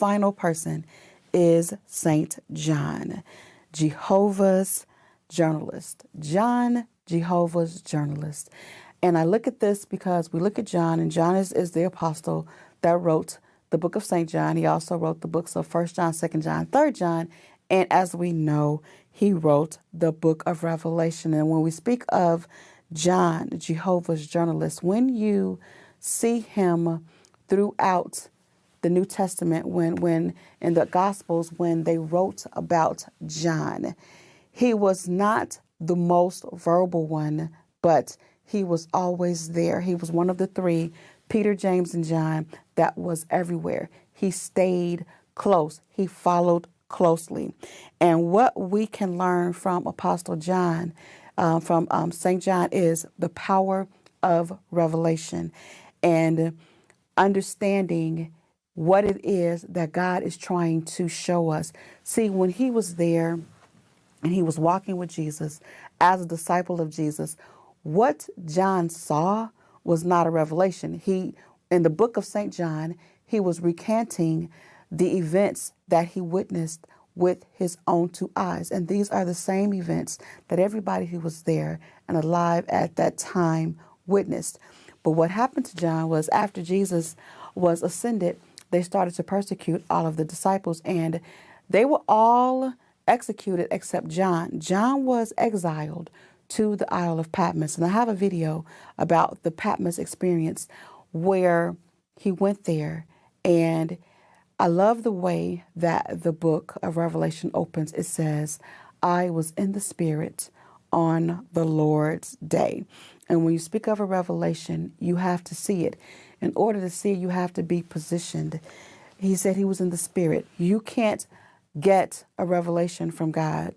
final person is Saint John, Jehovah's journalist. John, Jehovah's journalist. And I look at this because we look at John, and John is the apostle that wrote the book of St. John. He also wrote the books of 1 John, 2 John, 3 John. And as we know, he wrote the book of Revelation. And when we speak of John, Jehovah's journalist, when you see him throughout the New Testament, when in the Gospels, when they wrote about John, he was not the most verbal one, but he was always there. He was one of the three, Peter, James, and John, that was everywhere. He stayed close. He followed closely. And what we can learn from Apostle John, from St. John, is the power of revelation and understanding what it is that God is trying to show us. See, when he was there and he was walking with Jesus as a disciple of Jesus, what John saw was not a revelation. In the book of St. John, he was recanting the events that he witnessed with his own two eyes. And these are the same events that everybody who was there and alive at that time witnessed. But what happened to John was, after Jesus was ascended, they started to persecute all of the disciples, and they were all executed except John. John was exiled to the Isle of Patmos. And I have a video about the Patmos experience where he went there. And I love the way that the book of Revelation opens. It says, "I was in the Spirit on the Lord's day." And when you speak of a revelation, you have to see it. In order to see it, you have to be positioned. He said he was in the Spirit. You can't get a revelation from God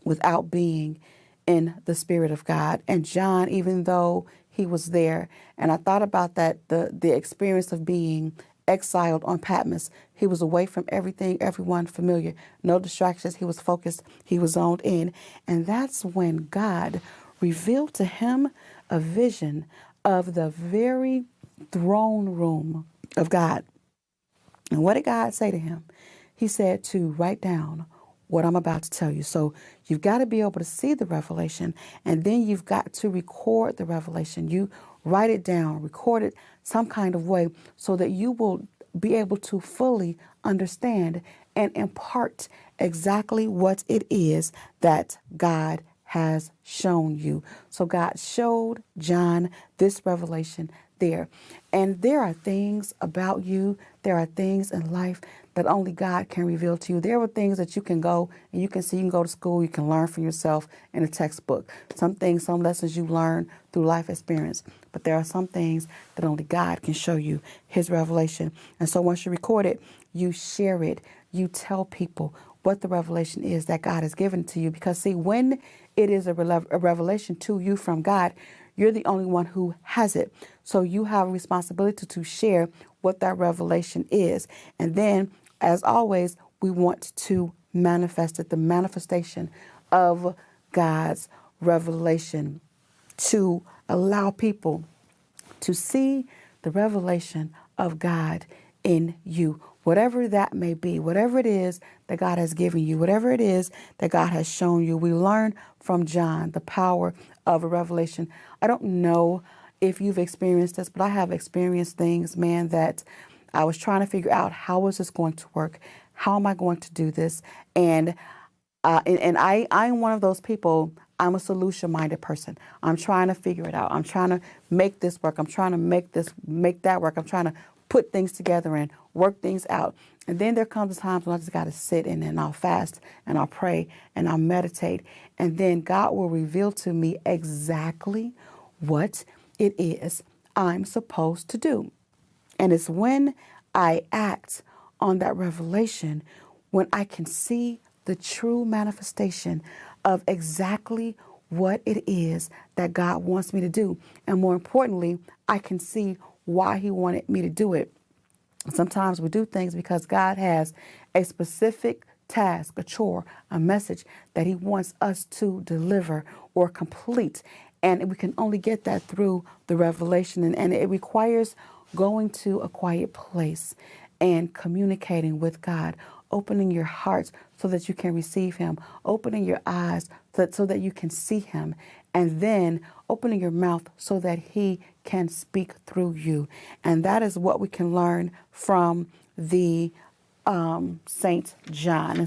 without being in the Spirit of God. And John, even though he was there, and I thought about that, the experience of being exiled on Patmos, he was away from everything, everyone familiar, no distractions. He was focused. He was zoned in. And that's when God revealed to him a vision of the very throne room of God. And what did God say to him? He said to write down what I'm about to tell you. So you've got to be able to see the revelation, and then you've got to record the revelation. You write it down, record it some kind of way so that you will be able to fully understand and impart exactly what it is that God has shown you. So God showed John this revelation there. And there are things about you, there are things in life that only God can reveal to you. There are things that you can go and you can see, you can go to school, you can learn for yourself in a textbook. Some things, some lessons you learn through life experience. But there are some things that only God can show you, his revelation. And so once you record it, you share it, you tell people what the revelation is that God has given to you. Because see, when it is a revelation to you from God, you're the only one who has it. So you have a responsibility to share what that revelation is. And then, as always, we want to manifest it, the manifestation of God's revelation, to allow people to see the revelation of God in you. Whatever that may be, whatever it is that God has given you, whatever it is that God has shown you, we learn from John the power of a revelation. I don't know if you've experienced this, but I have experienced things, man, that I was trying to figure out, how is this going to work? How am I going to do this? And I'm one of those people. I'm a solution-minded person. I'm trying to figure it out. I'm trying to make this work. I'm trying to make that work. I'm trying to put things together and work things out. And then there comes times when I just got to sit in and I'll fast and I'll pray and I'll meditate. And then God will reveal to me exactly what it is I'm supposed to do. And it's when I act on that revelation, when I can see the true manifestation of exactly what it is that God wants me to do. And more importantly, I can see why he wanted me to do it. Sometimes we do things because God has a specific task, a chore, a message that he wants us to deliver or complete. And we can only get that through the revelation. And it requires going to a quiet place and communicating with God, opening your hearts so that you can receive him, opening your eyes so that you can see him, and then opening your mouth so that he can speak through you. And that is what we can learn from the Saint John.